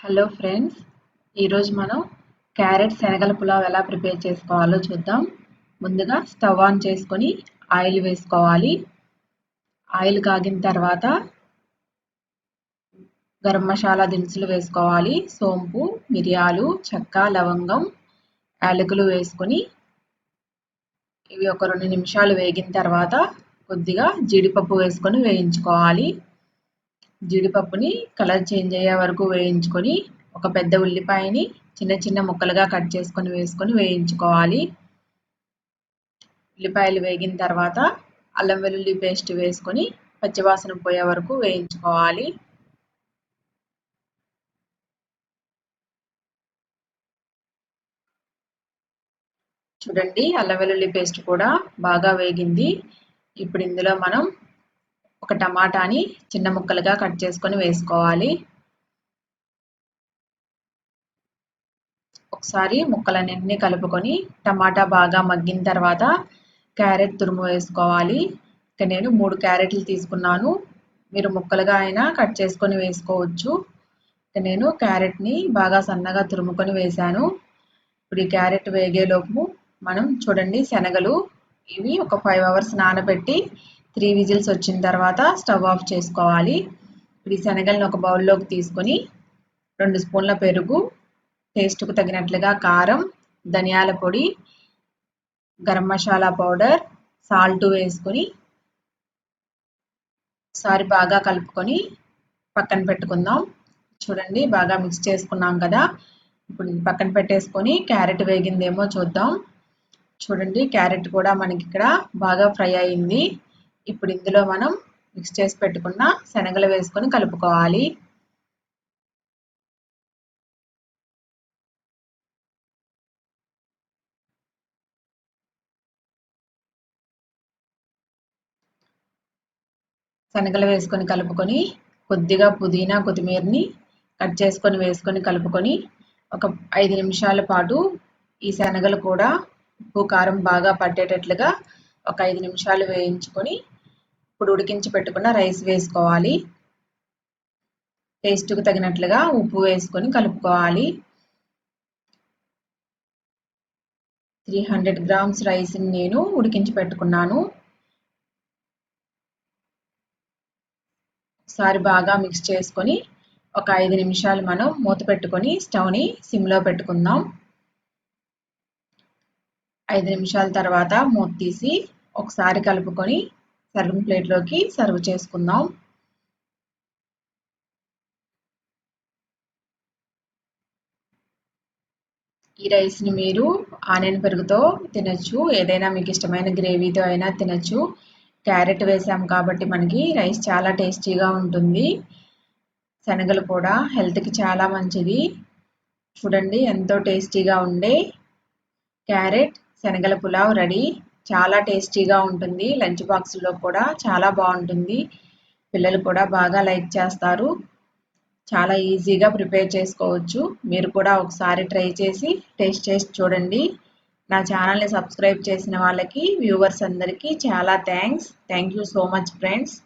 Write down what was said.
Hello friends, ఈరోజు మనం carrot శనగల పులావ్ ఎలా ప్రిపేర్ చేసుకోవాలో చూద్దాం. ముందుగా స్టవ్ ఆన్ చేసుకొని ఆయిల్ వేసుకోవాలి. ఆయిల్ కాగిన తర్వాత గరం మసాలా దినుసులు వేసుకోవాలి. సోంపు, మిరియాలు, చెక్క, లవంగం, యాలకులు వేసుకొని ఇవి ఒక 2 నిమిషాలు వేగిన తర్వాత కొద్దిగా జీడిపప్పు వేసుకొని వేయించుకోవాలి. జీడిపప్పుని కలర్ చేంజ్ అయ్యే వరకు వేయించుకొని ఒక పెద్ద ఉల్లిపాయని చిన్న చిన్న ముక్కలుగా కట్ చేసుకొని వేసుకొని వేయించుకోవాలి. ఉల్లిపాయలు వేగిన తర్వాత అల్లం వెల్లుల్లి పేస్ట్ వేసుకొని పచ్చివాసన పోయే వరకు వేయించుకోవాలి. చూడండి, అల్లం వెల్లుల్లి పేస్ట్ కూడా బాగా వేగింది. ఇప్పుడు ఇందులో మనం ఒక టమాటాని చిన్న ముక్కలుగా కట్ చేసుకొని వేసుకోవాలి. ఒకసారి ముక్కలన్నింటినీ కలుపుకొని టమాటా బాగా మగ్గిన తర్వాత క్యారెట్ తురుము వేసుకోవాలి. ఇక నేను 3 క్యారెట్లు తీసుకున్నాను. మీరు ముక్కలుగా అయినా కట్ చేసుకొని వేసుకోవచ్చు. ఇక నేను క్యారెట్ని బాగా సన్నగా తురుముకొని వేశాను. ఇప్పుడు ఈ క్యారెట్ వేగేలోపు మనం చూడండి, శనగలు ఇవి ఒక 5 అవర్స్ నానబెట్టి 3 విజిల్స్ వచ్చిన తర్వాత స్టవ్ ఆఫ్ చేసుకోవాలి. ఇప్పుడు ఈ శనగలను ఒక బౌల్లోకి తీసుకొని 2 స్పూన్ల పెరుగు, టేస్ట్కు తగినట్లుగా కారం, ధనియాల పొడి, గరం మసాలా పౌడర్, సాల్ట్ వేసుకొని ఒకసారి బాగా కలుపుకొని పక్కన పెట్టుకుందాం. చూడండి, బాగా మిక్స్ చేసుకున్నాం కదా. ఇప్పుడు పక్కన పెట్టేసుకొని క్యారెట్ వేగిందేమో చూద్దాం. చూడండి, క్యారెట్ కూడా మనకి ఇక్కడ బాగా ఫ్రై అయింది. ఇప్పుడు ఇందులో మనం మిక్స్ చేసి పెట్టుకున్న శనగలు వేసుకొని కలుపుకోవాలి. శనగలు వేసుకొని కలుపుకొని కొద్దిగా పుదీనా, కొత్తిమీరని కట్ చేసుకొని వేసుకొని కలుపుకొని ఒక 5 నిమిషాల పాటు ఈ శనగలు కూడా ఉప్పు కారం బాగా పట్టేటట్లుగా ఒక 5 నిమిషాలు వేయించుకొని ఇప్పుడు ఉడికించి పెట్టుకున్న రైస్ వేసుకోవాలి. టేస్ట్కు తగినట్లుగా ఉప్పు వేసుకొని కలుపుకోవాలి. 300 గ్రామ్స్ రైస్ని నేను ఉడికించి పెట్టుకున్నాను. ఒకసారి బాగా మిక్స్ చేసుకొని ఒక 5 నిమిషాలు మనం మూత పెట్టుకొని స్టవ్ని సిమ్లో పెట్టుకుందాం. 5 నిమిషాల తర్వాత మూత తీసి ఒకసారి కలుపుకొని సర్వింగ్ ప్లేట్లోకి సర్వ్ చేసుకుందాం. ఈ రైస్ని మీరు ఆనియన్ పెరుగుతో తినచ్చు, ఏదైనా మీకు ఇష్టమైన గ్రేవీతో అయినా తినచ్చు. క్యారెట్ వేసాం కాబట్టి మనకి రైస్ చాలా టేస్టీగా ఉంటుంది. శనగలు కూడా హెల్త్కి చాలా మంచిది. చూడండి, ఎంతో టేస్టీగా ఉండే క్యారెట్ శనగల పులావ్ రెడీ. చాలా టేస్టీగా ఉంటుంది. లంచ్ బాక్స్లో కూడా చాలా బాగుంటుంది. పిల్లలు కూడా బాగా లైక్ చేస్తారు. చాలా ఈజీగా ప్రిపేర్ చేసుకోవచ్చు. మీరు కూడా ఒకసారి ట్రై చేసి టేస్ట్ చేసి చూడండి. నా ఛానల్ని సబ్స్క్రైబ్ చేసిన వాళ్ళకి, వ్యూవర్స్ అందరికీ చాలా thanks. Thank you so much friends.